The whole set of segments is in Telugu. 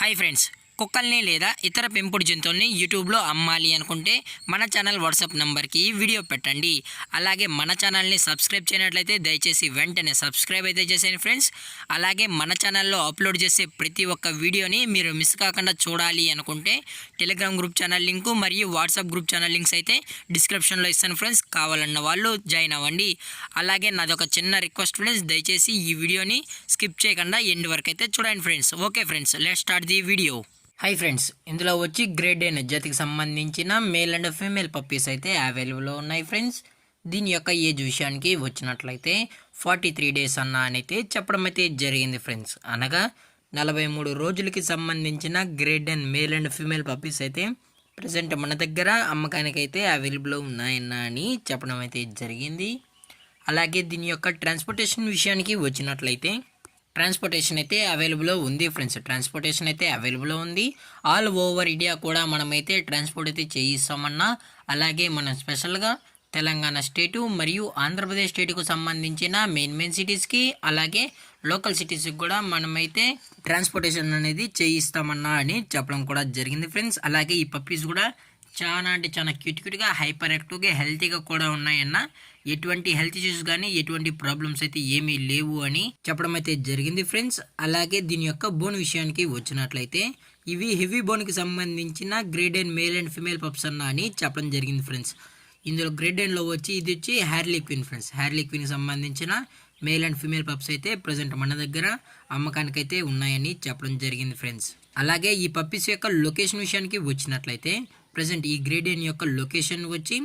హాయ్ ఫ్రెండ్స్, కుక్కల్ని లేదా ఇతర పెంపుడు జంతువుల్ని యూట్యూబ్లో అమ్మాలి అనుకుంటే మన ఛానల్ వాట్సాప్ నెంబర్కి వీడియో పెట్టండి. అలాగే మన ఛానల్ని సబ్స్క్రైబ్ చేయనట్లయితే దయచేసి వెంటనే సబ్స్క్రైబ్ అయితే చేసేయండి ఫ్రెండ్స్. అలాగే మన ఛానల్లో అప్లోడ్ చేసే ప్రతి ఒక్క వీడియోని మీరు మిస్ కాకుండా చూడాలి అనుకుంటే టెలిగ్రామ్ గ్రూప్ ఛానల్ లింకు మరియు వాట్సాప్ గ్రూప్ ఛానల్ లింక్స్ అయితే డిస్క్రిప్షన్లో ఇస్తాను ఫ్రెండ్స్. కావాలన్న వాళ్ళు జాయిన్ అవ్వండి. అలాగే నాది ఒక చిన్న రిక్వెస్ట్ ఫ్రెండ్స్, దయచేసి ఈ వీడియోని స్కిప్ చేయకుండా ఎండ్ వరకు అయితే చూడండి friends. Okay friends, let's start the video. Hi friends, ఇందులో వచ్చి గ్రేడ్ ఎన్ జాతికి సంబంధించిన మేల్ అండ్ ఫీమేల్ పప్పీస్ అయితే అవైలబుల్లో ఉన్నాయి ఫ్రెండ్స్. దీని యొక్క ఏజ్ విషయానికి వచ్చినట్లయితే 43 days అయితే చెప్పడం అయితే జరిగింది ఫ్రెండ్స్. అనగా 43 రోజులకి సంబంధించిన Great Dane male and female puppies అయితే ప్రజెంట్ మన దగ్గర అమ్మకానికి అయితే అవైలబుల్లో ఉన్నాయన్న అని చెప్పడం అయితే జరిగింది. అలాగే దీని యొక్క ట్రాన్స్పోర్టేషన్ విషయానికి వచ్చినట్లయితే ట్రాన్స్పోర్టేషన్ అయితే అవైలబుల్ ఉంది ఫ్రెండ్స్. ట్రాన్స్పోర్టేషన్ అయితే అవైలబుల్ ఉంది. ఆల్ ఓవర్ ఇండియా కూడా మనమైతే ట్రాన్స్పోర్ట్ అయితే చేయిస్తామన్నా. అలాగే మనం స్పెషల్గా తెలంగాణ స్టేటు మరియు ఆంధ్రప్రదేశ్ స్టేటుకు సంబంధించిన మెయిన్ సిటీస్కి అలాగే లోకల్ సిటీస్కి కూడా మనమైతే ట్రాన్స్పోర్టేషన్ అనేది చేయిస్తామన్నా అని చెప్పడం కూడా జరిగింది ఫ్రెండ్స్. అలాగే ఈ పప్పీస్ కూడా చాలా అంటే చాలా క్యూట్గా హైపర్ యాక్టివ్గా హెల్తీగా కూడా ఉన్నాయన్న. ఎటువంటి హెల్త్ ఇష్యూస్ కానీ ఎటువంటి ప్రాబ్లమ్స్ అయితే ఏమీ లేవు అని చెప్పడం అయితే జరిగింది ఫ్రెండ్స్. అలాగే దీని యొక్క బోన్ విషయానికి వచ్చినట్లయితే ఇవి హెవీ బోన్కి సంబంధించిన Great Dane male and female pups అన్న అని చెప్పడం జరిగింది ఫ్రెండ్స్. ఇందులో గ్రేడ్ ఎన్లో వచ్చి ఇది వచ్చి హ్యార్లీ క్వీన్ ఫ్రెండ్స్. హ్యార్లీ క్వీన్కి సంబంధించిన మేల్ అండ్ ఫీమేల్ పప్స్ అయితే ప్రజెంట్ మన దగ్గర అమ్మకానికి అయితే ఉన్నాయని చెప్పడం జరిగింది ఫ్రెండ్స్. అలాగే ఈ పప్పీస్ యొక్క లొకేషన్ విషయానికి వచ్చినట్లయితే ప్రజెంట్ ఈ గ్రేడ్ ఎన్ యొక్క లొకేషన్ వచ్చి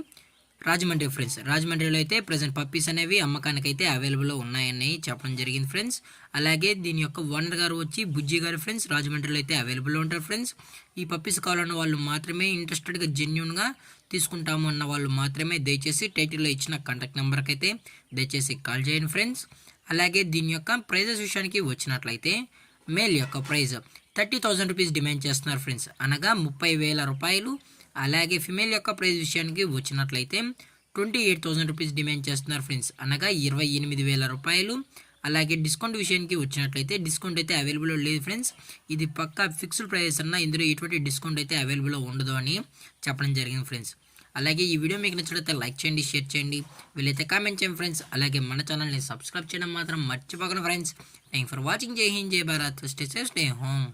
రాజమండ్రి ఫ్రెండ్స్. రాజమండ్రిలో అయితే ప్రజెంట్ పప్పీస్ అనేవి అమ్మకానికి అయితే అవైలబుల్లో ఉన్నాయని చెప్పడం జరిగింది ఫ్రెండ్స్. అలాగే దీని యొక్క ఓనర్ గారు వచ్చి బుజ్జి గారు ఫ్రెండ్స్. రాజమండ్రిలో అయితే అవైలబుల్లో ఉంటారు ఫ్రెండ్స్. ఈ పప్పీస్ కావాలన్న వాళ్ళు మాత్రమే, ఇంట్రెస్టెడ్గా జెన్యున్గా తీసుకుంటాము అన్న వాళ్ళు మాత్రమే దయచేసి టైటిల్లో ఇచ్చిన కాంటాక్ట్ నెంబర్కి అయితే దయచేసి కాల్ చేయండి ఫ్రెండ్స్. అలాగే దీని యొక్క ప్రైజెస్ విషయానికి వచ్చినట్లయితే మేల్ యొక్క ప్రైజ్ 30,000 రూపీస్ డిమాండ్ చేస్తున్నారు ఫ్రెండ్స్, అనగా 30,000 రూపాయలు. అలాగే ఫిమేల్ యొక్క ప్రైస్ విషయానికి వచ్చినట్లయితే 28,000 రూపీస్ డిమాండ్ చేస్తున్నారు ఫ్రెండ్స్, అనగా 28,000 రూపాయలు. అలాగే డిస్కౌంట్ విషయానికి వచ్చినట్లయితే డిస్కౌంట్ అయితే అవైలబుల్ లేదు ఫ్రెండ్స్. ఇది పక్కా ఫిక్స్డ్ ప్రైస్ అన్న, ఇందులో ఎటువంటి డిస్కౌంట్ అయితే అవైలబుల్ ఉండదు అని చెప్పడం జరిగింది ఫ్రెండ్స్. అలాగే ఈ వీడియో మీకు నచ్చినట్లయితే లైక్ చేయండి, షేర్ చేయండి, వీలైతే కామెంట్ చేయండి ఫ్రెండ్స్. అలాగే మన ఛానల్ని సబ్స్క్రైబ్ చేయడం మాత్రం మర్చిపోకండి ఫ్రెండ్స్. Thank for watching. జై హింద్, జై Bharat, stay safe, stay home.